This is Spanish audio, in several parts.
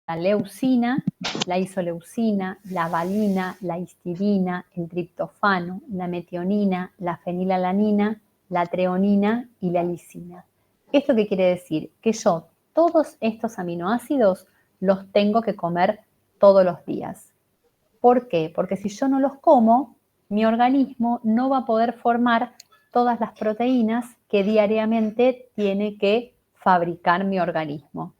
la leucina, la isoleucina, la valina, la histidina, el triptofano, la metionina, la fenilalanina, la treonina y la lisina. ¿Esto qué quiere decir? Que yo todos estos aminoácidos los tengo que comer todos los días. ¿Por qué? Porque si yo no los como, mi organismo no va a poder formar todas las proteínas que diariamente tiene que fabricar mi organismo.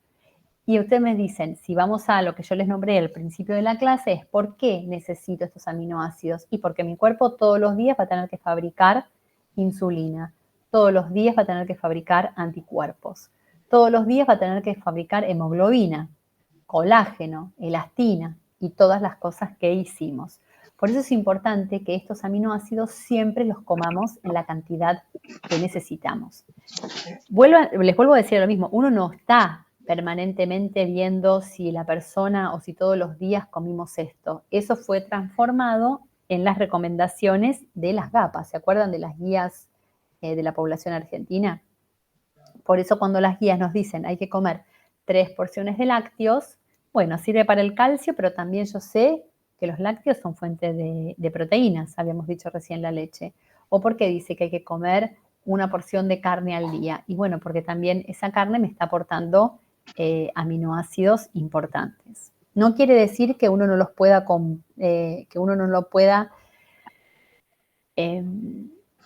Y ustedes me dicen, si vamos a lo que yo les nombré al principio de la clase, es ¿por qué necesito estos aminoácidos? Y porque mi cuerpo todos los días va a tener que fabricar insulina, todos los días va a tener que fabricar anticuerpos, todos los días va a tener que fabricar hemoglobina, colágeno, elastina y todas las cosas que hicimos. Por eso es importante que estos aminoácidos siempre los comamos en la cantidad que necesitamos. Les vuelvo a decir lo mismo, uno no está permanentemente viendo si la persona o si todos los días comimos esto. Eso fue transformado en las recomendaciones de las GAPA. ¿Se acuerdan de las guías de la población argentina? Por eso cuando las guías nos dicen hay que comer 3 porciones de lácteos, bueno, sirve para el calcio, pero también yo sé que los lácteos son fuente de proteínas, habíamos dicho recién la leche. O porque dice que hay que comer una porción de carne al día. Y bueno, porque también esa carne me está aportando aminoácidos importantes. No quiere decir que uno no los pueda,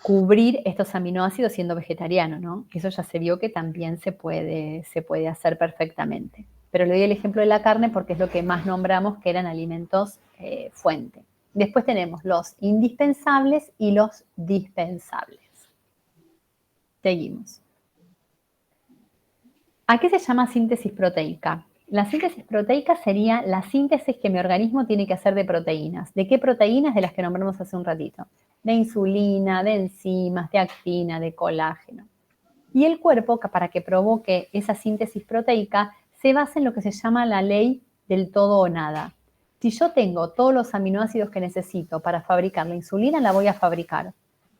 cubrir estos aminoácidos siendo vegetariano, ¿no? Eso ya se vio que también se puede hacer perfectamente. Pero le doy el ejemplo de la carne porque es lo que más nombramos que eran alimentos fuente. Después tenemos los indispensables y los dispensables. Seguimos. ¿A qué se llama síntesis proteica? La síntesis proteica sería la síntesis que mi organismo tiene que hacer de proteínas. ¿De qué proteínas? De las que nombramos hace un ratito. De insulina, de enzimas, de actina, de colágeno. Y el cuerpo, para que provoque esa síntesis proteica, se basa en lo que se llama la ley del todo o nada. Si yo tengo todos los aminoácidos que necesito para fabricar la insulina, la voy a fabricar.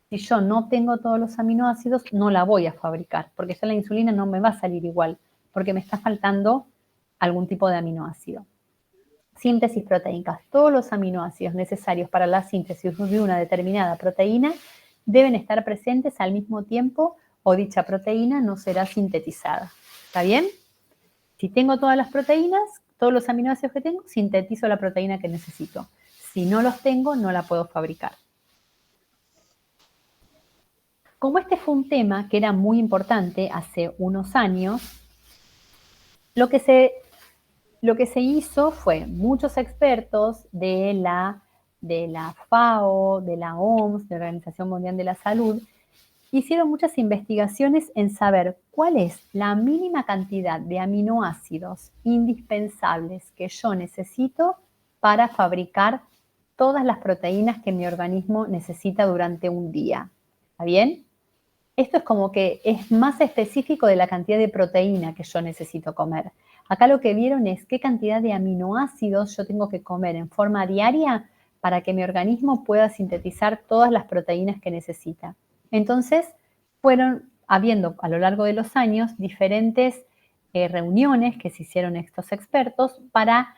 Si yo no tengo todos los aminoácidos, no la voy a fabricar, porque ya la insulina no me va a salir igual, porque me está faltando algún tipo de aminoácido. Síntesis proteica. Todos los aminoácidos necesarios para la síntesis de una determinada proteína deben estar presentes al mismo tiempo o dicha proteína no será sintetizada. ¿Está bien? Si tengo todas las proteínas, todos los aminoácidos que tengo, sintetizo la proteína que necesito. Si no los tengo, no la puedo fabricar. Como este fue un tema que era muy importante hace unos años, lo que se hizo fue muchos expertos de la FAO, de la OMS, de la Organización Mundial de la Salud, hicieron muchas investigaciones en saber cuál es la mínima cantidad de aminoácidos indispensables que yo necesito para fabricar todas las proteínas que mi organismo necesita durante un día. ¿Está bien? Esto es como que es más específico de la cantidad de proteína que yo necesito comer. Acá lo que vieron es qué cantidad de aminoácidos yo tengo que comer en forma diaria para que mi organismo pueda sintetizar todas las proteínas que necesita. Entonces, fueron habiendo a lo largo de los años diferentes reuniones que se hicieron estos expertos para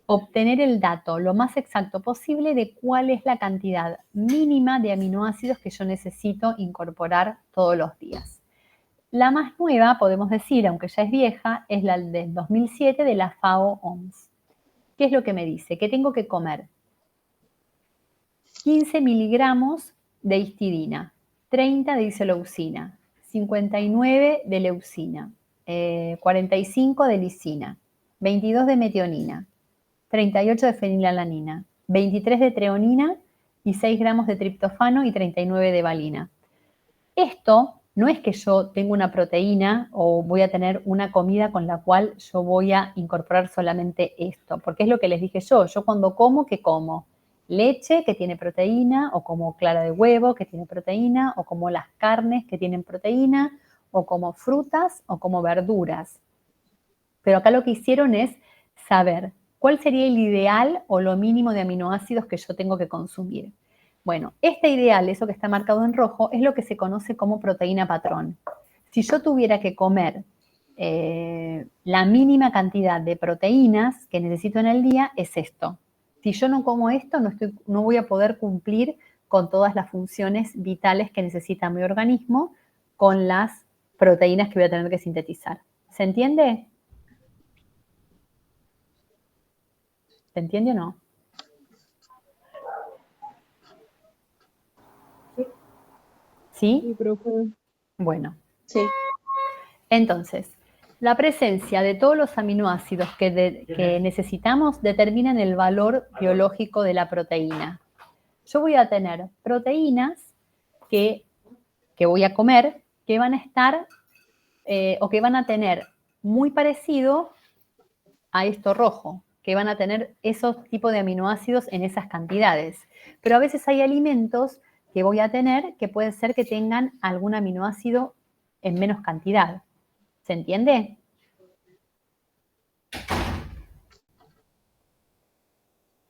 obtener el dato lo más exacto posible de cuál es la cantidad mínima de aminoácidos que yo necesito incorporar todos los días. La más nueva, podemos decir, aunque ya es vieja, es la del 2007 de la FAO-OMS. ¿Qué es lo que me dice? Que tengo que comer 15 miligramos de histidina, 30 de isoleucina, 59 de leucina, 45 de lisina, 22 de metionina, 38 de fenilalanina, 23 de treonina y 6 gramos de triptofano y 39 de valina. Esto no es que yo tengo una proteína o voy a tener una comida con la cual yo voy a incorporar solamente esto, porque es lo que les dije yo. Yo cuando como, ¿qué como? Leche que tiene proteína, o como clara de huevo que tiene proteína, o como las carnes que tienen proteína, o como frutas, o como verduras. Pero acá lo que hicieron es saber cuál sería el ideal o lo mínimo de aminoácidos que yo tengo que consumir. Bueno, este ideal, eso que está marcado en rojo, es lo que se conoce como proteína patrón. Si yo tuviera que comer la mínima cantidad de proteínas que necesito en el día es esto. Si yo no como esto, no voy a poder cumplir con todas las funciones vitales que necesita mi organismo con las proteínas que voy a tener que sintetizar. ¿Se entiende? ¿Se entiende o no? Sí. ¿Sí? Sí, profe. Bueno. Sí. Entonces, la presencia de todos los aminoácidos que necesitamos determinan el valor biológico de la proteína. Yo voy a tener proteínas que voy a comer que van a estar o que van a tener muy parecido a esto rojo, que van a tener esos tipos de aminoácidos en esas cantidades. Pero a veces hay alimentos que voy a tener que puede ser que tengan algún aminoácido en menos cantidad. ¿Se entiende?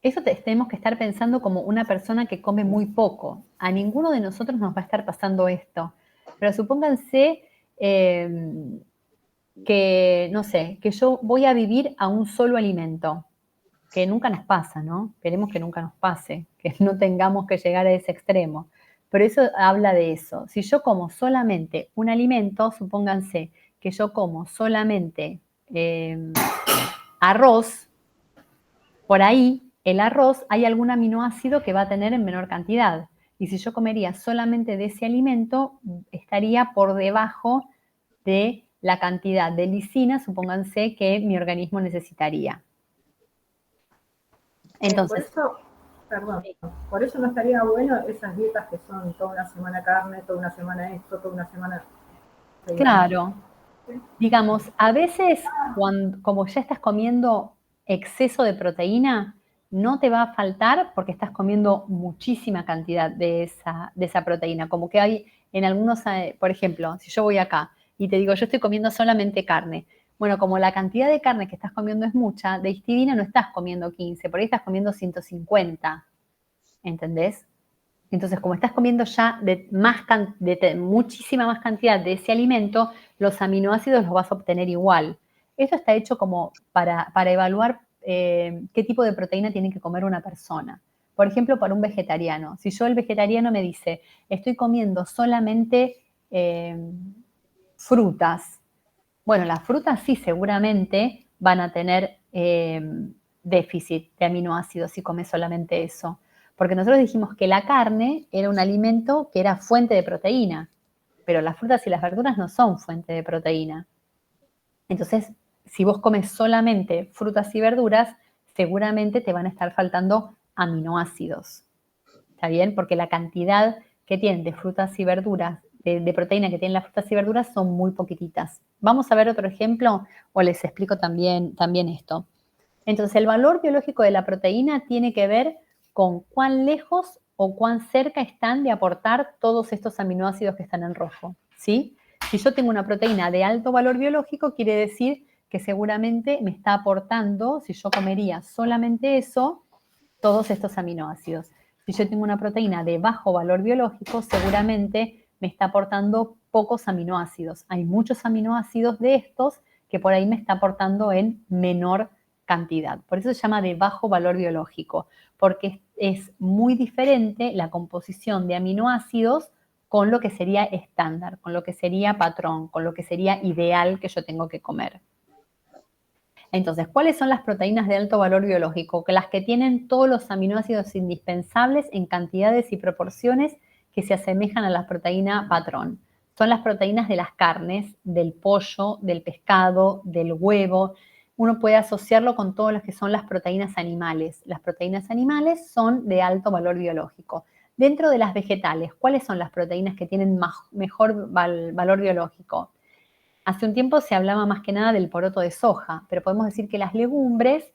Eso tenemos que estar pensando como una persona que come muy poco. A ninguno de nosotros nos va a estar pasando esto. Pero supónganse que, no sé, que yo voy a vivir a un solo alimento, que nunca nos pasa, ¿no? Queremos que nunca nos pase, que no tengamos que llegar a ese extremo. Pero eso habla de eso. Si yo como solamente un alimento, supónganse que yo como solamente arroz, por ahí el arroz hay algún aminoácido que va a tener en menor cantidad. Y si yo comería solamente de ese alimento, estaría por debajo de la cantidad de lisina, supónganse, que mi organismo necesitaría. Entonces, por eso no estaría bueno esas dietas que son toda una semana carne, toda una semana esto, toda una semana... Claro, digamos, a veces como ya estás comiendo exceso de proteína, no te va a faltar porque estás comiendo muchísima cantidad de esa proteína. Como que hay en algunos, por ejemplo, si yo voy acá y te digo, yo estoy comiendo solamente carne. Bueno, como la cantidad de carne que estás comiendo es mucha, de histidina no estás comiendo 15, por ahí estás comiendo 150. ¿Entendés? Entonces, como estás comiendo ya muchísima más cantidad de ese alimento, los aminoácidos los vas a obtener igual. Esto está hecho como para evaluar qué tipo de proteína tiene que comer una persona. Por ejemplo, para un vegetariano. Si yo el vegetariano me dice, estoy comiendo solamente frutas. Bueno, las frutas sí seguramente van a tener déficit de aminoácidos si comes solamente eso. Porque nosotros dijimos que la carne era un alimento que era fuente de proteína, pero las frutas y las verduras no son fuente de proteína. Entonces, si vos comes solamente frutas y verduras, seguramente te van a estar faltando aminoácidos. ¿Está bien? Porque la cantidad que tienen de frutas y verduras, de proteína que tienen las frutas y verduras son muy poquititas. Vamos a ver otro ejemplo o les explico también esto. Entonces, el valor biológico de la proteína tiene que ver con cuán lejos o cuán cerca están de aportar todos estos aminoácidos que están en rojo, ¿sí? Si yo tengo una proteína de alto valor biológico, quiere decir que seguramente me está aportando, si yo comería solamente eso, todos estos aminoácidos. Si yo tengo una proteína de bajo valor biológico, seguramente me está aportando pocos aminoácidos. Hay muchos aminoácidos de estos que por ahí me está aportando en menor cantidad. Por eso se llama de bajo valor biológico, porque es muy diferente la composición de aminoácidos con lo que sería estándar, con lo que sería patrón, con lo que sería ideal que yo tengo que comer. Entonces, ¿cuáles son las proteínas de alto valor biológico? Las que tienen todos los aminoácidos indispensables en cantidades y proporciones que se asemejan a la proteína patrón. Son las proteínas de las carnes, del pollo, del pescado, del huevo. Uno puede asociarlo con todas las que son las proteínas animales. Las proteínas animales son de alto valor biológico. Dentro de las vegetales, ¿cuáles son las proteínas que tienen mejor valor biológico? Hace un tiempo se hablaba más que nada del poroto de soja, pero podemos decir que las legumbres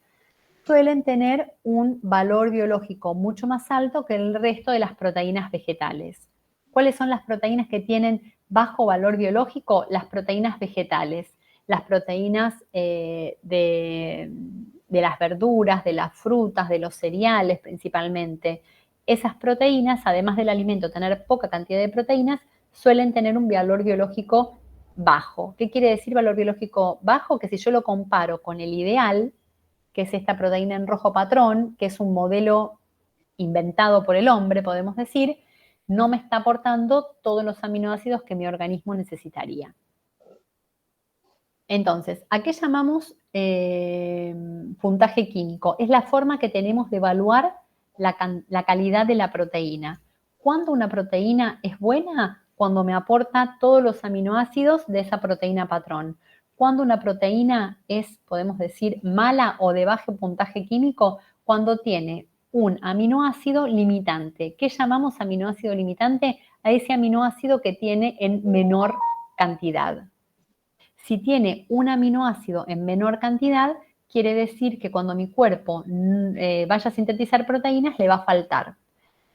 suelen tener un valor biológico mucho más alto que el resto de las proteínas vegetales. ¿Cuáles son las proteínas que tienen bajo valor biológico? Las proteínas vegetales, las proteínas de las verduras, de las frutas, de los cereales principalmente. Esas proteínas, además del alimento tener poca cantidad de proteínas, suelen tener un valor biológico bajo. ¿Qué quiere decir valor biológico bajo? Que si yo lo comparo con el ideal, que es esta proteína en rojo patrón, que es un modelo inventado por el hombre, podemos decir, no me está aportando todos los aminoácidos que mi organismo necesitaría. Entonces, ¿a qué llamamos puntaje químico? Es la forma que tenemos de evaluar la calidad de la proteína. ¿Cuándo una proteína es buena? Cuando me aporta todos los aminoácidos de esa proteína patrón. ¿Cuándo una proteína es, podemos decir, mala o de bajo puntaje químico? Cuando tiene un aminoácido limitante. ¿Qué llamamos aminoácido limitante? A ese aminoácido que tiene en menor cantidad. Si tiene un aminoácido en menor cantidad, quiere decir que cuando mi cuerpo vaya a sintetizar proteínas, le va a faltar.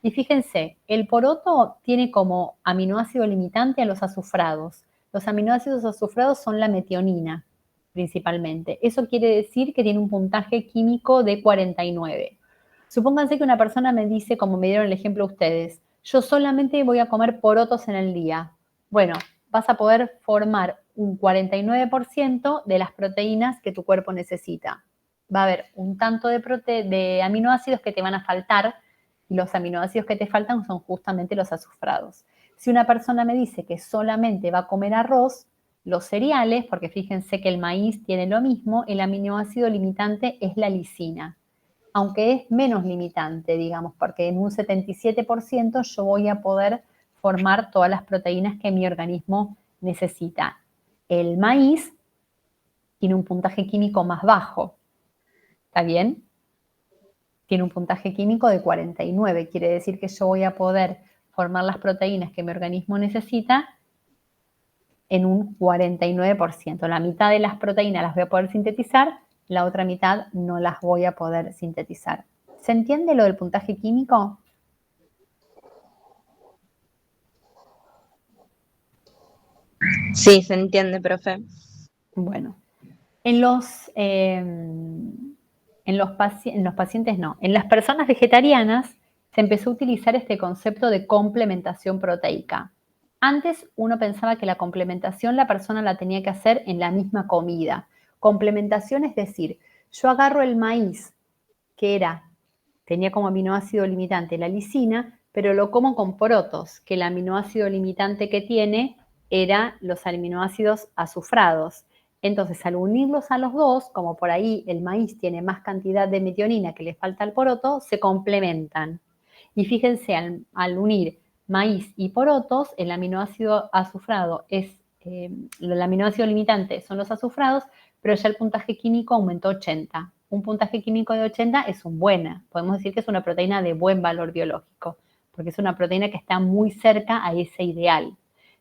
Y fíjense, el poroto tiene como aminoácido limitante a los azufrados. Los aminoácidos azufrados son la metionina, principalmente. Eso quiere decir que tiene un puntaje químico de 49. Supónganse que una persona me dice, como me dieron el ejemplo ustedes, yo solamente voy a comer porotos en el día. Bueno, vas a poder formar un 49% de las proteínas que tu cuerpo necesita. Va a haber un tanto de aminoácidos que te van a faltar, y los aminoácidos que te faltan son justamente los azufrados. Si una persona me dice que solamente va a comer arroz, los cereales, porque fíjense que el maíz tiene lo mismo, el aminoácido limitante es la lisina, aunque es menos limitante, digamos, porque en un 77% yo voy a poder formar todas las proteínas que mi organismo necesita. El maíz tiene un puntaje químico más bajo, ¿está bien? Tiene un puntaje químico de 49, quiere decir que yo voy a poder formar las proteínas que mi organismo necesita en un 49%. La mitad de las proteínas las voy a poder sintetizar, la otra mitad no las voy a poder sintetizar. ¿Se entiende lo del puntaje químico? Sí, se entiende, profe. Bueno, en los pacientes no. En las personas vegetarianas se empezó a utilizar este concepto de complementación proteica. Antes uno pensaba que la complementación la persona la tenía que hacer en la misma comida. Complementación es decir, yo agarro el maíz, que tenía como aminoácido limitante la lisina, pero lo como con porotos, que el aminoácido limitante que tiene era los aminoácidos azufrados. Entonces, al unirlos a los dos, como por ahí el maíz tiene más cantidad de metionina que le falta al poroto, se complementan. Y fíjense, al unir maíz y porotos, el aminoácido azufrado el aminoácido limitante son los azufrados, pero ya el puntaje químico aumentó 80. Un puntaje químico de 80 es podemos decir que es una proteína de buen valor biológico, porque es una proteína que está muy cerca a ese ideal.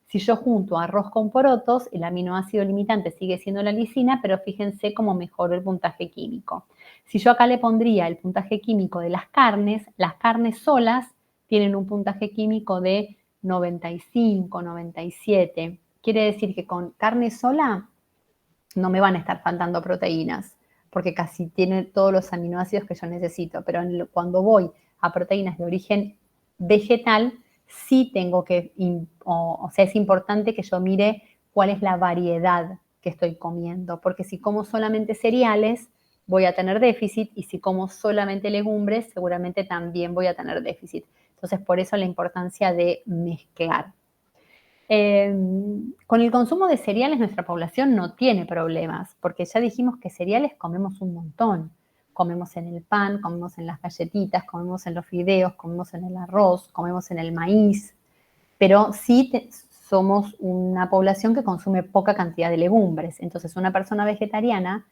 Si yo junto arroz con porotos, el aminoácido limitante sigue siendo la lisina, pero fíjense cómo mejoró el puntaje químico. Si yo acá le pondría el puntaje químico de las carnes solas tienen un puntaje químico de 95, 97. Quiere decir que con carne sola no me van a estar faltando proteínas, porque casi tiene todos los aminoácidos que yo necesito, pero cuando voy a proteínas de origen vegetal, sí tengo que, o sea, es importante que yo mire cuál es la variedad que estoy comiendo, porque si como solamente cereales, voy a tener déficit, y si como solamente legumbres, seguramente también voy a tener déficit. Entonces, por eso la importancia de mezclar. Con el consumo de cereales nuestra población no tiene problemas, porque ya dijimos que cereales comemos un montón. Comemos en el pan, comemos en las galletitas, comemos en los fideos, comemos en el arroz, comemos en el maíz, pero sí somos una población que consume poca cantidad de legumbres. Entonces, una persona vegetariana,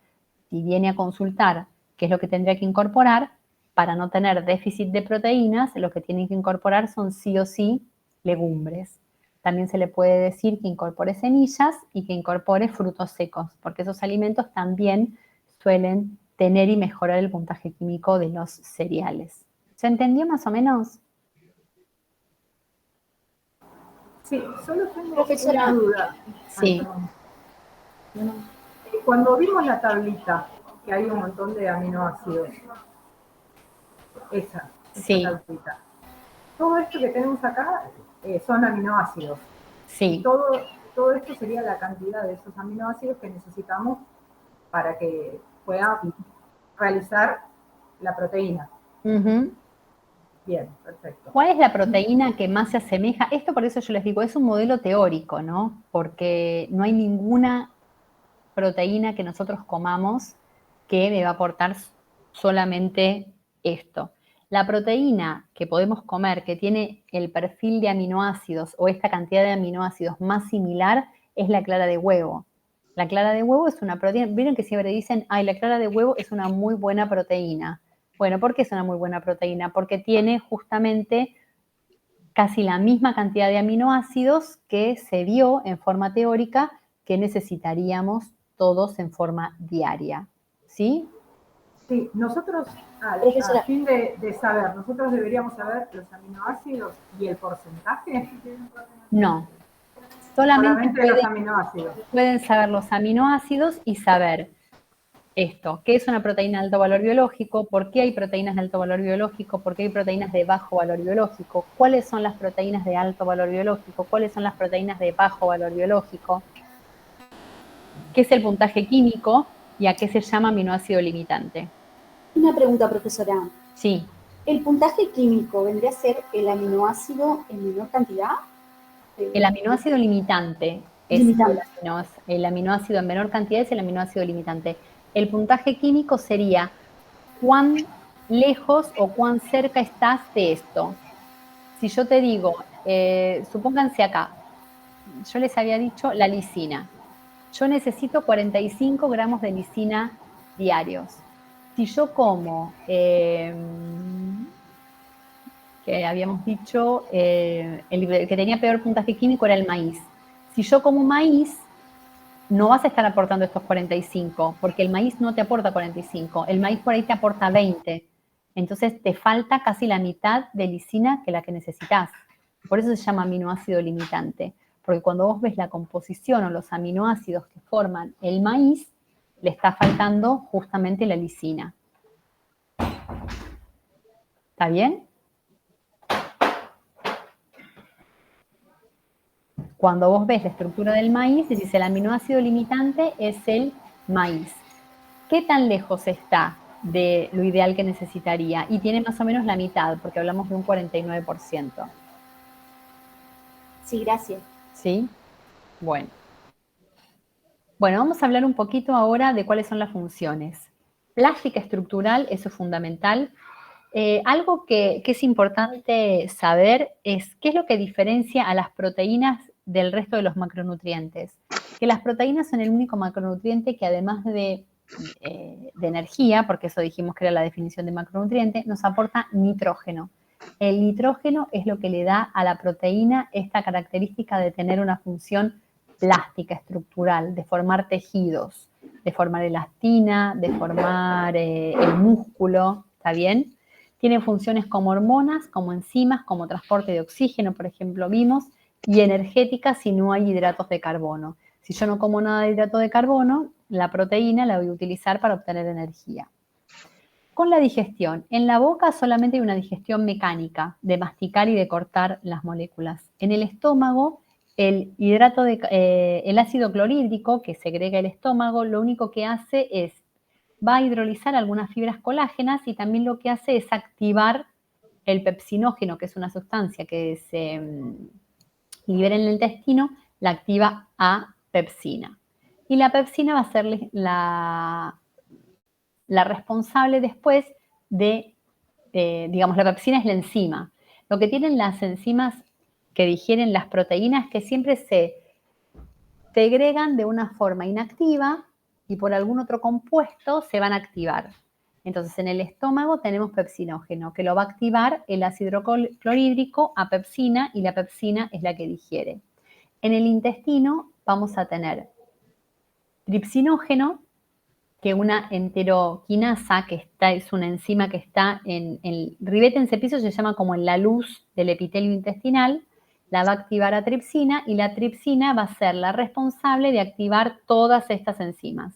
si viene a consultar qué es lo que tendría que incorporar, para no tener déficit de proteínas, lo que tienen que incorporar son sí o sí legumbres. También se le puede decir que incorpore semillas y que incorpore frutos secos, porque esos alimentos también suelen tener y mejorar el puntaje químico de los cereales. ¿Se entendió más o menos? Sí, solo tengo Profesora. una duda. Sí. Cuando vimos la tablita, que hay un montón de aminoácidos, esa Sí. tablita. Todo esto que tenemos acá son aminoácidos. Sí. Todo todo esto sería la cantidad de esos aminoácidos que necesitamos para que pueda realizar la proteína. Bien, perfecto. ¿Cuál es la proteína que más se asemeja? Esto por eso yo les digo, es un modelo teórico, ¿no? Porque no hay ninguna proteína que nosotros comamos que me va a aportar solamente esto. La proteína que podemos comer que tiene el perfil de aminoácidos o esta cantidad de aminoácidos más similar es la clara de huevo. La clara de huevo es una proteína, vieron que siempre dicen, ay, la clara de huevo es una muy buena proteína. Bueno, ¿por qué es una muy buena proteína? Porque tiene justamente casi la misma cantidad de aminoácidos que se vio en forma teórica que necesitaríamos todos en forma diaria. ¿Sí? Sí, nosotros, a fin de saber, nosotros deberíamos saber los aminoácidos y el porcentaje. No, solamente los aminoácidos. Pueden saber los aminoácidos y saber esto, qué es una proteína de alto valor biológico, por qué hay proteínas de alto valor biológico, por qué hay proteínas de bajo valor biológico, cuáles son las proteínas de alto valor biológico, cuáles son las proteínas de bajo valor biológico, qué es el puntaje químico y a qué se llama aminoácido limitante. Una pregunta, profesora. Sí. ¿El puntaje químico vendría a ser el aminoácido en menor cantidad? El aminoácido limitante es el aminoácido en menor cantidad es el aminoácido limitante. El puntaje químico sería cuán lejos o cuán cerca estás de esto. Si yo te digo, supónganse acá, yo les había dicho la lisina. Yo necesito 45 gramos de lisina diarios. Si yo como, que habíamos dicho, el que tenía peor puntaje químico era el maíz. Si yo como maíz, no vas a estar aportando estos 45, porque el maíz no te aporta 45, el maíz por ahí te aporta 20. Entonces te falta casi la mitad de lisina que la que necesitas. Por eso se llama aminoácido limitante, porque cuando vos ves la composición o los aminoácidos que forman el maíz, le está faltando justamente la lisina. ¿Está bien? Cuando vos ves la estructura del maíz, decís el aminoácido limitante es el maíz. ¿Qué tan lejos está de lo ideal que necesitaría? Y tiene más o menos la mitad, porque hablamos de un 49%. Sí, gracias. ¿Sí? Bueno. Bueno, vamos a hablar un poquito ahora de cuáles son las funciones. Plástica estructural, eso es fundamental. Algo que es importante saber es qué es lo que diferencia a las proteínas del resto de los macronutrientes. Que las proteínas son el único macronutriente que además de energía, porque eso dijimos que era la definición de macronutriente, nos aporta nitrógeno. El nitrógeno es lo que le da a la proteína esta característica de tener una función plástica, estructural, de formar tejidos, de formar elastina, de formar el músculo, ¿está bien? Tiene funciones como hormonas, como enzimas, como transporte de oxígeno, por ejemplo, vimos, y energéticas si no hay hidratos de carbono. Si yo no como nada de hidrato de carbono, la proteína la voy a utilizar para obtener energía. Con la digestión, en la boca solamente hay una digestión mecánica, de masticar y de cortar las moléculas. En el estómago, el ácido clorhídrico que segrega el estómago, lo único que hace es va a hidrolizar algunas fibras colágenas y también lo que hace es activar el pepsinógeno, que es una sustancia que se libera en el intestino, la activa a pepsina. Y la pepsina va a ser la responsable después de, digamos, la pepsina es la enzima. Lo que tienen las enzimas que digieren las proteínas es que siempre se segregan de una forma inactiva y por algún otro compuesto se van a activar. Entonces, en el estómago tenemos pepsinógeno, que lo va a activar el ácido clorhídrico a pepsina y la pepsina es la que digiere. En el intestino vamos a tener tripsinógeno, que una enteroquinasa, que es una enzima que está en el ribete en cepizo, se llama como en la luz del epitelio intestinal, la va a activar a tripsina y la tripsina va a ser la responsable de activar todas estas enzimas.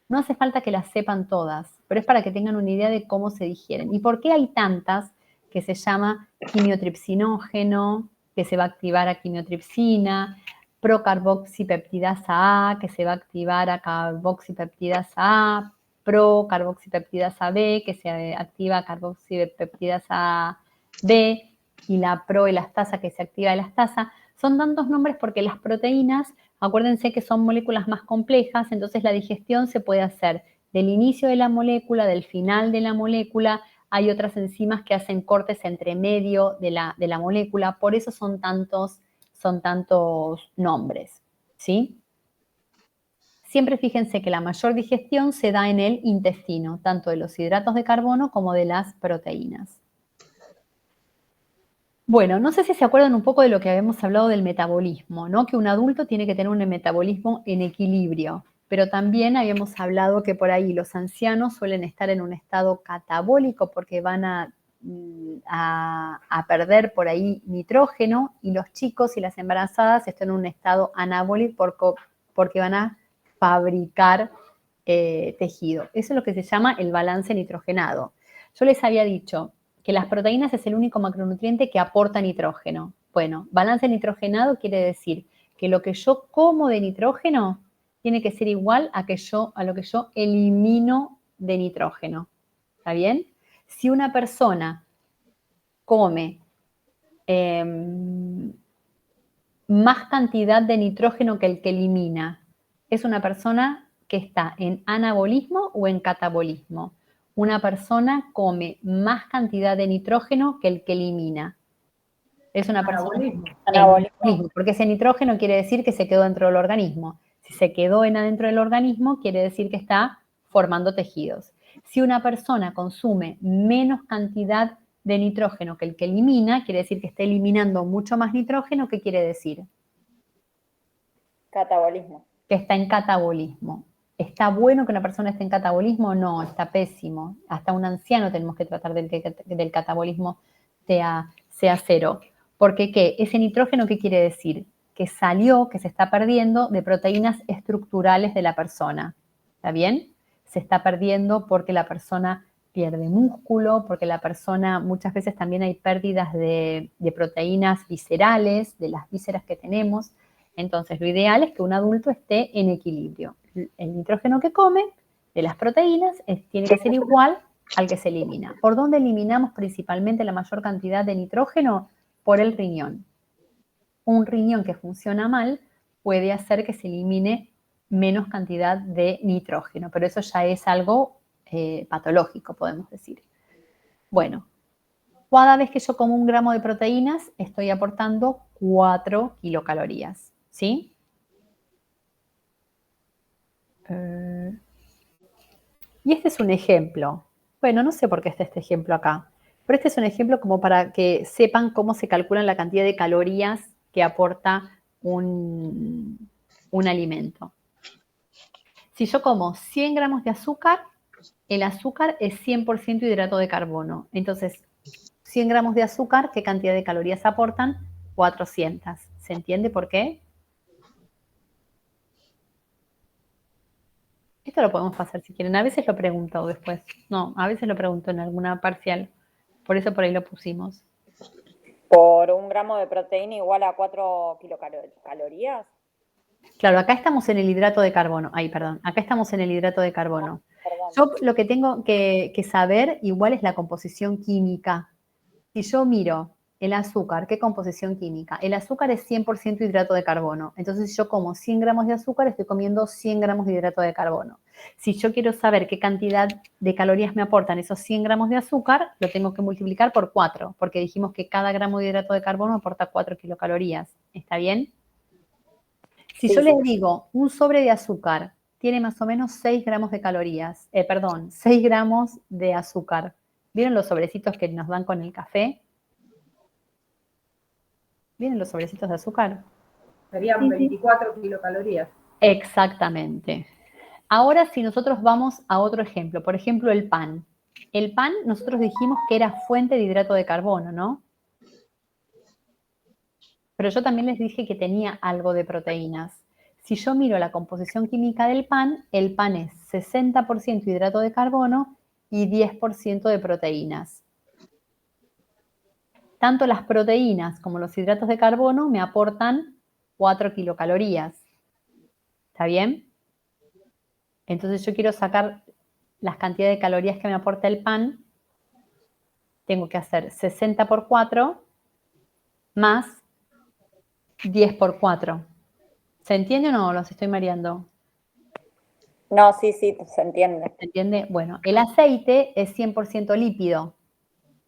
No hace falta que las sepan todas, pero es para que tengan una idea de cómo se digieren. ¿Y por qué hay tantas que se llama quimiotripsinógeno, que se va a activar a quimiotripsina? procarboxipeptidasa A, que se va a activar a carboxipeptidasa A, procarboxipeptidasa B, que se activa a carboxipeptidasa B, y la proelastasa, que se activa elastasa. Son tantos nombres porque las proteínas, acuérdense que son moléculas más complejas, entonces la digestión se puede hacer del inicio de la molécula, del final de la molécula. Hay otras enzimas que hacen cortes entre medio de la molécula, por eso son tantos nombres, ¿sí? Siempre fíjense que la mayor digestión se da en el intestino, tanto de los hidratos de carbono como de las proteínas. Bueno, no sé si se acuerdan un poco de lo que habíamos hablado del metabolismo, ¿no? Que un adulto tiene que tener un metabolismo en equilibrio, pero también habíamos hablado que por ahí los ancianos suelen estar en un estado catabólico porque van a perder por ahí nitrógeno, y los chicos y las embarazadas están en un estado anabólico porque van a fabricar tejido. Eso es lo que se llama el balance nitrogenado. Yo les había dicho que las proteínas es el único macronutriente que aporta nitrógeno. Bueno, balance nitrogenado quiere decir que lo que yo como de nitrógeno tiene que ser igual a lo que yo elimino de nitrógeno. ¿Está bien? Si una persona come más cantidad de nitrógeno que el que elimina, es una persona que está en anabolismo o en catabolismo. Una persona come más cantidad de nitrógeno que el que elimina. Es una persona en anabolismo, porque ese nitrógeno quiere decir que se quedó dentro del organismo. Si se quedó adentro del organismo, quiere decir que está formando tejidos. Si una persona consume menos cantidad de nitrógeno que el que elimina, quiere decir que está eliminando mucho más nitrógeno. ¿Qué quiere decir? Catabolismo. Que está en catabolismo. ¿Está bueno que una persona esté en catabolismo? No, está pésimo. Hasta un anciano tenemos que tratar del catabolismo sea cero. Porque ¿qué? Ese nitrógeno, ¿qué quiere decir? Que salió, que se está perdiendo de proteínas estructurales de la persona. ¿Está bien? Se está perdiendo porque la persona pierde músculo, porque la persona, muchas veces también hay pérdidas de proteínas viscerales, de las vísceras que tenemos. Entonces, lo ideal es que un adulto esté en equilibrio. El nitrógeno que come de las proteínas tiene que ser igual al que se elimina. ¿Por dónde eliminamos principalmente la mayor cantidad de nitrógeno? Por el riñón. Un riñón que funciona mal puede hacer que se elimine menos cantidad de nitrógeno, pero eso ya es algo patológico, podemos decir. Bueno, cada vez que yo como 1 gramo de proteínas, estoy aportando 4 kilocalorías, ¿sí? Y este es un ejemplo. Bueno, no sé por qué está este ejemplo acá, pero este es un ejemplo como para que sepan cómo se calculan la cantidad de calorías que aporta un alimento. Si yo como 100 gramos de azúcar, el azúcar es 100% hidrato de carbono. Entonces, 100 gramos de azúcar, ¿qué cantidad de calorías aportan? 400. ¿Se entiende por qué? Esto lo podemos pasar si quieren. A veces lo pregunto después. No, a veces lo pregunto en alguna parcial. Por eso por ahí lo pusimos. ¿Por 1 gramo de proteína igual a 4 kilocalorías? Claro, acá estamos en el hidrato de carbono. Ay, perdón. Acá estamos en el hidrato de carbono. Perdón. Yo lo que tengo que saber igual es la composición química. Si yo miro el azúcar, ¿qué composición química? El azúcar es 100% hidrato de carbono. Entonces, si yo como 100 gramos de azúcar, estoy comiendo 100 gramos de hidrato de carbono. Si yo quiero saber qué cantidad de calorías me aportan esos 100 gramos de azúcar, lo tengo que multiplicar por 4, porque dijimos que cada gramo de hidrato de carbono aporta 4 kilocalorías. ¿Está bien? Si yo les digo, un sobre de azúcar tiene más o menos 6 gramos de calorías, 6 gramos de azúcar. ¿Vieron los sobrecitos que nos dan con el café? ¿Vienen los sobrecitos de azúcar? Serían 24 kilocalorías. Exactamente. Ahora, si nosotros vamos a otro ejemplo, por ejemplo, el pan. El pan, nosotros dijimos que era fuente de hidrato de carbono, ¿no? Pero yo también les dije que tenía algo de proteínas. Si yo miro la composición química del pan, el pan es 60% hidrato de carbono y 10% de proteínas. Tanto las proteínas como los hidratos de carbono me aportan 4 kilocalorías. ¿Está bien? Entonces yo quiero sacar las cantidades de calorías que me aporta el pan. Tengo que hacer 60 por 4 más 10 por 4. ¿Se entiende o no? Los estoy mareando. No, sí, se entiende. ¿Se entiende? Bueno, el aceite es 100% lípido.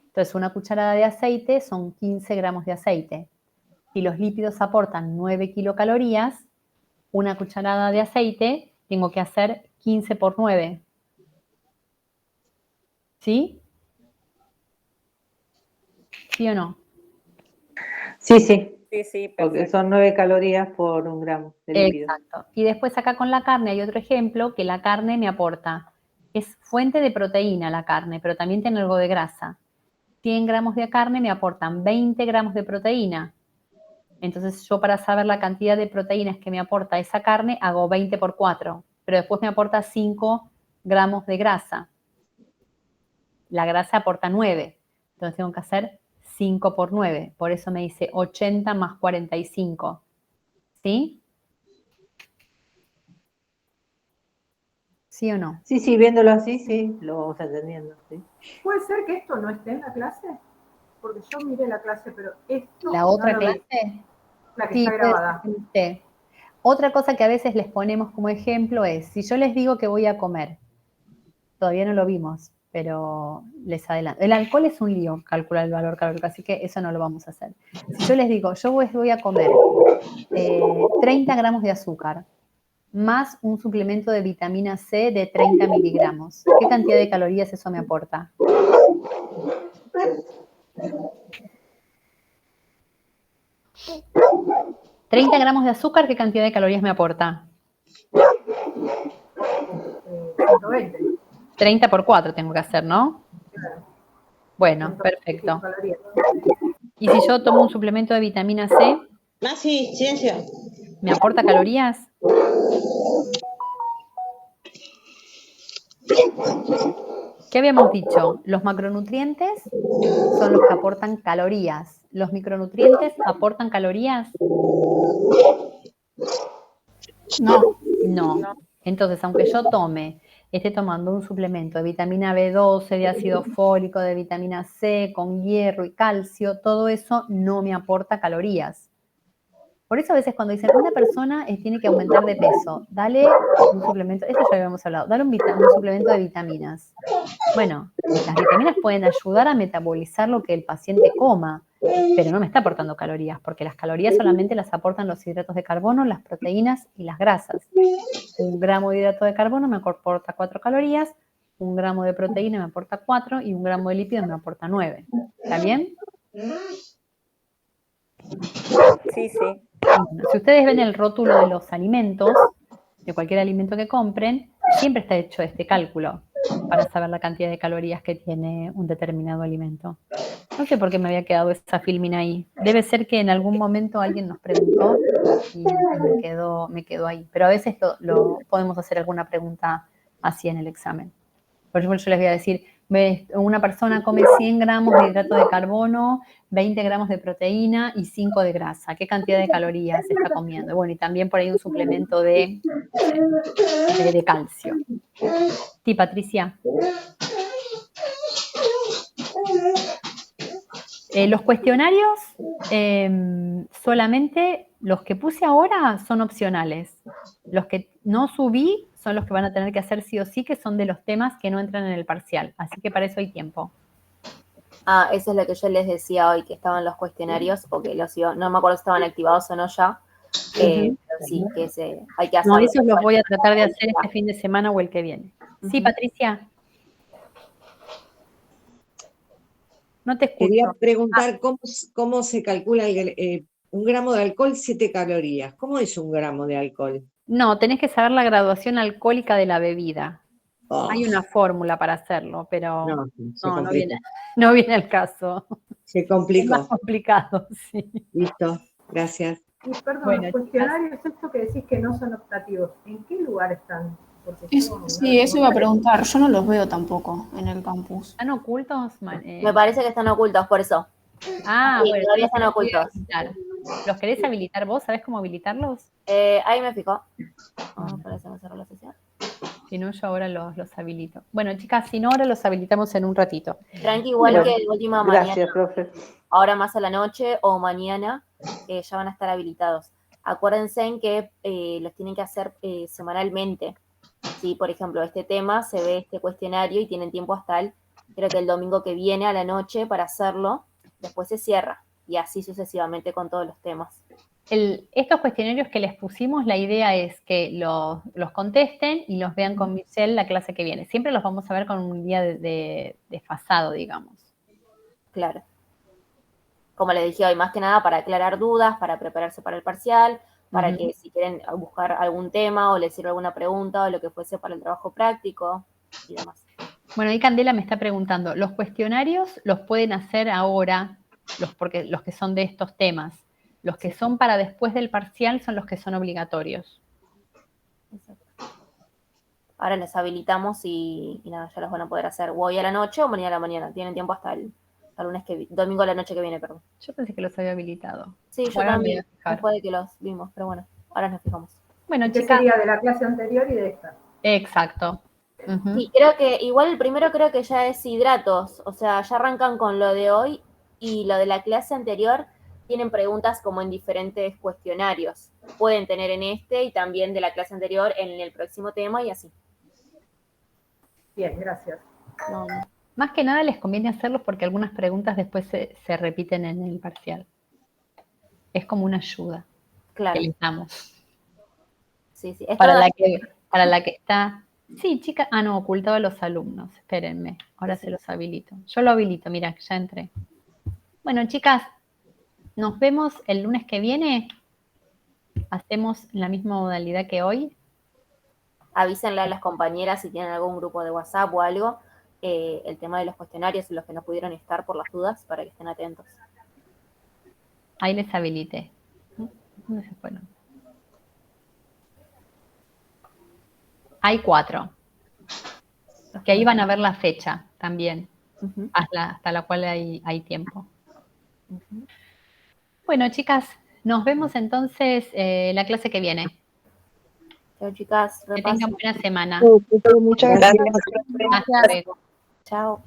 Entonces, una cucharada de aceite son 15 gramos de aceite. Si los lípidos aportan 9 kilocalorías, una cucharada de aceite tengo que hacer 15 por 9. ¿Sí? ¿Sí o no? Sí, sí, Sí, porque perfecto. son 9 calorías por 1 gramo de lípido. Exacto. Y después acá con la carne hay otro ejemplo que la carne me aporta. Es fuente de proteína la carne, pero también tiene algo de grasa. 100 gramos de carne me aportan 20 gramos de proteína. Entonces yo para saber la cantidad de proteínas que me aporta esa carne hago 20 por 4, pero después me aporta 5 gramos de grasa. La grasa aporta 9, entonces tengo que hacer 5 por 9, por eso me dice 80 más 45. ¿Sí? ¿Sí o no? Sí, sí, viéndolo así, sí, lo vamos entendiendo. ¿Sí? ¿Puede ser que esto no esté en la clase? Porque yo miré la clase, pero esto ¿La otra no lo clase? vi. La que Sí, está puede ser grabada. que no esté. Otra cosa que a veces les ponemos como ejemplo es, si yo les digo que voy a comer, todavía no lo vimos, pero les adelanto. El alcohol es un lío, calcular el valor calórico, así que eso no lo vamos a hacer. Si yo les digo, yo voy a comer 30 gramos de azúcar, más un suplemento de vitamina C de 30 miligramos, ¿qué cantidad de calorías eso me aporta? ¿30 gramos de azúcar, qué cantidad de calorías me aporta? 120. 30 por 4 tengo que hacer, ¿no? Claro. Bueno, perfecto. Calorías. Y si yo tomo un suplemento de vitamina C, Maxi, silencio. ¿me aporta calorías? ¿Qué habíamos dicho? Los macronutrientes son los que aportan calorías. ¿Los micronutrientes aportan calorías? No. No. Entonces, aunque yo esté tomando un suplemento de vitamina B12, de ácido fólico, de vitamina C, con hierro y calcio, todo eso no me aporta calorías. Por eso a veces cuando dicen, una persona tiene que aumentar de peso, dale un suplemento, esto ya habíamos hablado, dale un suplemento de vitaminas. Bueno, las vitaminas pueden ayudar a metabolizar lo que el paciente coma, pero no me está aportando calorías, porque las calorías solamente las aportan los hidratos de carbono, las proteínas y las grasas. 1 gramo de hidrato de carbono me aporta 4 calorías, 1 gramo de proteína me aporta 4 y 1 gramo de lípidos me aporta 9. ¿Está bien? Sí. Bueno, si ustedes ven el rótulo de los alimentos, de cualquier alimento que compren, siempre está hecho este cálculo para saber la cantidad de calorías que tiene un determinado alimento. No sé por qué me había quedado esa filmina ahí. Debe ser que en algún momento alguien nos preguntó y me quedó ahí. Pero a veces podemos hacer alguna pregunta así en el examen. Por ejemplo, yo les voy a decir, una persona come 100 gramos de hidrato de carbono, 20 gramos de proteína y 5 de grasa. ¿Qué cantidad de calorías está comiendo? Bueno, y también por ahí un suplemento de calcio. Sí, Patricia. Los cuestionarios, solamente los que puse ahora son opcionales. Los que no subí son los que van a tener que hacer sí o sí, que son de los temas que no entran en el parcial. Así que para eso hay tiempo. Ah, eso es lo que yo les decía hoy, que estaban los cuestionarios, porque no me acuerdo si estaban activados o no ya. Pero sí, que hay que hacerlo. No, esos los voy a tratar de hacer este fin de semana o el que viene. Sí, Patricia. No te escucho. Quería preguntar cómo se calcula 1 gramo de alcohol, 7 calorías. ¿Cómo es 1 gramo de alcohol? No, tenés que saber la graduación alcohólica de la bebida. Oh. Hay una fórmula para hacerlo, pero no viene al caso. Se complicó. Es más complicado, sí. Listo, gracias. Y perdón, Bueno, los cuestionarios, esto que decís que no son optativos, ¿en qué lugar están? Sí, eso iba a preguntar. Yo no los veo tampoco en el campus. ¿Están ocultos? Me parece que están ocultos, por eso. Ah, Sí, bueno. todavía están ocultos. ¿Los querés habilitar vos? ¿Sabés cómo habilitarlos? Ahí me fijó. Parece que me cerró la sesión. Si no, yo ahora los habilito. Bueno, chicas, si no, ahora los habilitamos en un ratito. Tranqui, igual Bueno, que de última Gracias, mañana, profe. ahora más a la noche o mañana, ya van a estar habilitados. Acuérdense en que los tienen que hacer semanalmente. Si, por ejemplo, este tema se ve este cuestionario y tienen tiempo hasta creo que el domingo que viene a la noche para hacerlo, después se cierra. Y así sucesivamente con todos los temas. Estos cuestionarios que les pusimos, la idea es que los contesten y los vean con Michelle la clase que viene. Siempre los vamos a ver con un día de desfasado, digamos. Claro. Como les dije hoy, más que nada para aclarar dudas, para prepararse para el parcial, para que si quieren buscar algún tema o les sirve alguna pregunta o lo que fuese para el trabajo práctico y demás. Bueno, ahí Candela me está preguntando, ¿los cuestionarios los pueden hacer ahora, porque los que son de estos temas? Los que son para después del parcial son los que son obligatorios. Exacto. Ahora les habilitamos y nada, ya los van a poder hacer o hoy a la noche o mañana a la mañana. Tienen tiempo hasta el domingo a la noche que viene, perdón. Yo pensé que los había habilitado. Sí, yo también, después de que los vimos, pero bueno, ahora nos fijamos. Bueno, ¿Qué chicas. sería de la clase anterior y de esta? Exacto. Sí, creo que igual el primero creo que ya es hidratos, o sea, ya arrancan con lo de hoy y lo de la clase anterior tienen preguntas como en diferentes cuestionarios. Pueden tener en este y también de la clase anterior en el próximo tema y así. Bien, gracias. No. Más que nada les conviene hacerlos porque algunas preguntas después se repiten en el parcial. Es como una ayuda Claro. que les damos. Sí, sí. Para la que está... Sí, chica. Ah, no, ocultado a los alumnos. Espérenme. Ahora se los habilito. Yo lo habilito, mira, ya entré. Bueno, chicas, nos vemos el lunes que viene. Hacemos la misma modalidad que hoy. Avísenle a las compañeras si tienen algún grupo de WhatsApp o algo, el tema de los cuestionarios y los que no pudieron estar por las dudas, para que estén atentos. Ahí les habilité. ¿Dónde se fueron? Hay 4. Que ahí van a ver la fecha también, hasta la cual hay tiempo. Bueno, chicas, nos vemos entonces la clase que viene. Chao, chicas. Que tengan buena semana. Muchas gracias. Hasta luego. Chao.